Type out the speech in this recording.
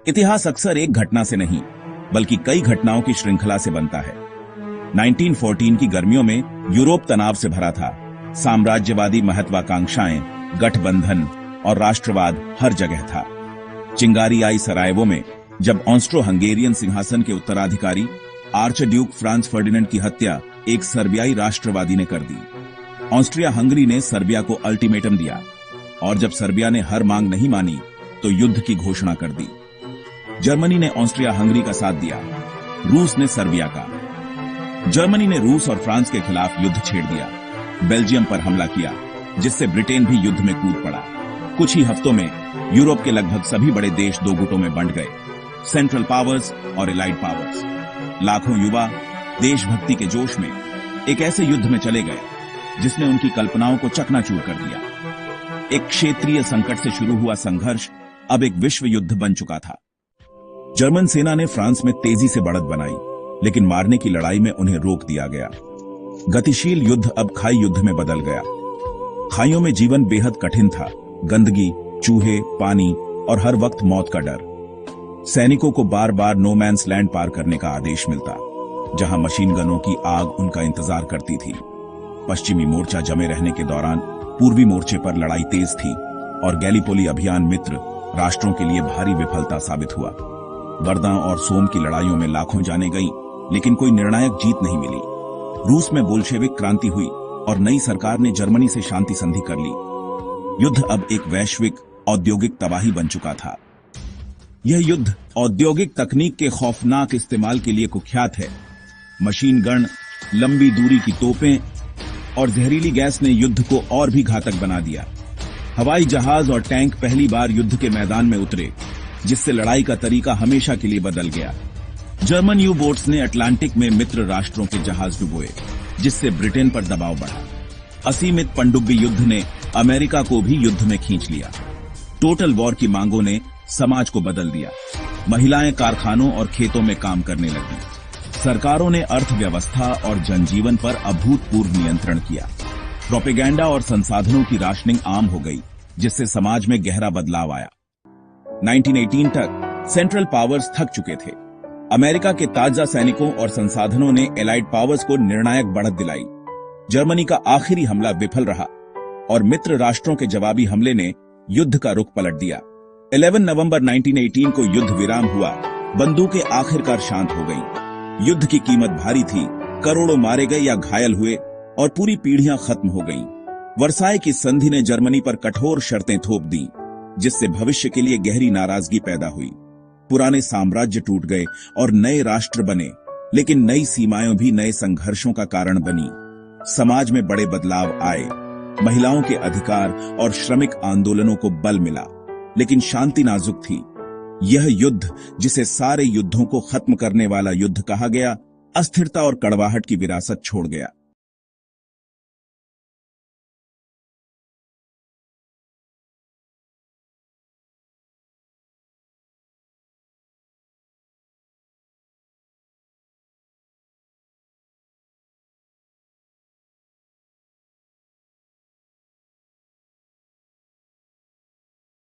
इतिहास अक्सर एक घटना से नहीं बल्कि कई घटनाओं की श्रृंखला से बनता है। 1914 की गर्मियों में यूरोप तनाव से भरा था। साम्राज्यवादी महत्वाकांक्षाएं, गठबंधन और राष्ट्रवाद हर जगह था। चिंगारी आई सरायवो में जब ऑस्ट्रो हंगेरियन सिंहासन के उत्तराधिकारी आर्चड्यूक फ्रांस फर्डिनेंड की हत्या एक सर्बियाई राष्ट्रवादी ने कर दी। ऑस्ट्रिया हंगरी ने सर्बिया को अल्टीमेटम दिया और जब सर्बिया ने हर मांग नहीं मानी तो युद्ध की घोषणा कर दी। जर्मनी ने ऑस्ट्रिया हंगरी का साथ दिया, रूस ने सर्बिया का। जर्मनी ने रूस और फ्रांस के खिलाफ युद्ध छेड़ दिया, बेल्जियम पर हमला किया, जिससे ब्रिटेन भी युद्ध में कूद पड़ा। कुछ ही हफ्तों में यूरोप के लगभग सभी बड़े देश दो गुटों में बंट गए, सेंट्रल पावर्स और एलाइड पावर्स। लाखों युवा देशभक्ति के जोश में एक ऐसे युद्ध में चले गए जिसने उनकी कल्पनाओं को चकनाचूर कर दिया। एक क्षेत्रीय संकट से शुरू हुआ संघर्ष अब एक विश्व युद्ध बन चुका था। जर्मन सेना ने फ्रांस में तेजी से बढ़त बनाई, लेकिन मारने की लड़ाई में उन्हें रोक दिया गया। गतिशील युद्ध अब खाई युद्ध में बदल गया। खाइयों में जीवन बेहद कठिन था, गंदगी, चूहे, पानी और हर वक्त मौत का डर। सैनिकों को बार बार नो मैन्स लैंड पार करने का आदेश मिलता, जहां मशीन गनों की आग उनका इंतजार करती थी। पश्चिमी मोर्चा जमे रहने के दौरान पूर्वी मोर्चे पर लड़ाई तेज थी और गैलीपोली अभियान मित्र राष्ट्रों के लिए भारी विफलता साबित हुआ। वर्दा और सोम की लड़ाइयों में लाखों जानें गईं, लेकिन कोई निर्णायक जीत नहीं मिली। रूस में बोल्शेविक क्रांति हुई और नई सरकार ने जर्मनी से शांति संधि कर ली। युद्ध अब एक वैश्विक औद्योगिक तबाही बन चुका था। यह युद्ध औद्योगिक तकनीक के खौफनाक इस्तेमाल के लिए कुख्यात है। मशीन गन, लंबी दूरी की तोपें और जहरीली गैस ने युद्ध को और भी घातक बना दिया। हवाई जहाज और टैंक पहली बार युद्ध के मैदान में उतरे, जिससे लड़ाई का तरीका हमेशा के लिए बदल गया। जर्मन यू बोट्स ने अटलांटिक में मित्र राष्ट्रों के जहाज डुबोए, जिससे ब्रिटेन पर दबाव बढ़ा। असीमित पनडुब्बी युद्ध ने अमेरिका को भी युद्ध में खींच लिया। टोटल वॉर की मांगों ने समाज को बदल दिया। महिलाएं कारखानों और खेतों में काम करने लगी। सरकारों ने अर्थव्यवस्था और जनजीवन पर अभूतपूर्व नियंत्रण किया। प्रोपेगेंडा और संसाधनों की राशनिंग आम हो गई, जिससे समाज में गहरा बदलाव आया। 1918 तक सेंट्रल पावर्स थक चुके थे। अमेरिका के ताजा सैनिकों और संसाधनों ने एलाइड पावर्स को निर्णायक बढ़त दिलाई। जर्मनी का आखिरी हमला विफल रहा और मित्र राष्ट्रों के जवाबी हमले ने युद्ध का रुख पलट दिया। 11 नवंबर 1918 को युद्ध विराम हुआ। बंदूकें आखिरकार शांत हो गईं। युद्ध की कीमत भारी थी, करोड़ों मारे गए या घायल हुए और पूरी पीढ़ियां खत्म हो गईं। वर्साय की संधि ने जर्मनी पर कठोर शर्तें थोप दी, जिससे भविष्य के लिए गहरी नाराजगी पैदा हुई। पुराने साम्राज्य टूट गए और नए राष्ट्र बने, लेकिन नई सीमाएं भी नए संघर्षों का कारण बनी। समाज में बड़े बदलाव आए। महिलाओं के अधिकार और श्रमिक आंदोलनों को बल मिला, लेकिन शांति नाजुक थी। यह युद्ध, जिसे सारे युद्धों को खत्म करने वाला युद्ध कहा गया, अस्थिरता और कड़वाहट की विरासत छोड़ गया।